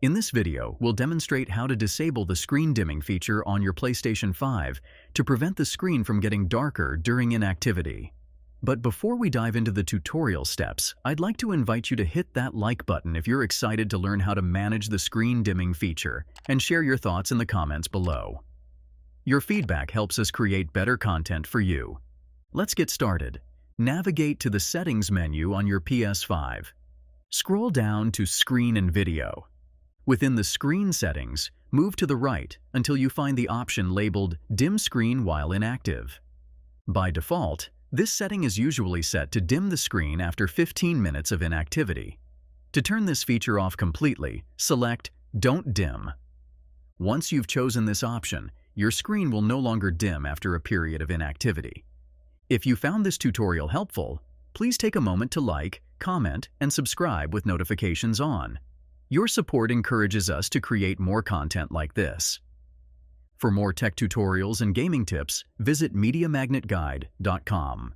In this video, we'll demonstrate how to disable the screen dimming feature on your PlayStation 5 to prevent the screen from getting darker during inactivity. But before we dive into the tutorial steps, I'd like to invite you to hit that like button if you're excited to learn how to manage the screen dimming feature, and share your thoughts in the comments below. Your feedback helps us create better content for you. Let's get started. Navigate to the Settings menu on your PS5. Scroll down to Screen and Video. Within the Screen settings, move to the right until you find the option labeled Dim Screen While Inactive. By default, this setting is usually set to dim the screen after 15 minutes of inactivity. To turn this feature off completely, select Don't Dim. Once you've chosen this option, your screen will no longer dim after a period of inactivity. If you found this tutorial helpful, please take a moment to like, comment, and subscribe with notifications on. Your support encourages us to create more content like this. For more tech tutorials and gaming tips, visit mediamagnet.business.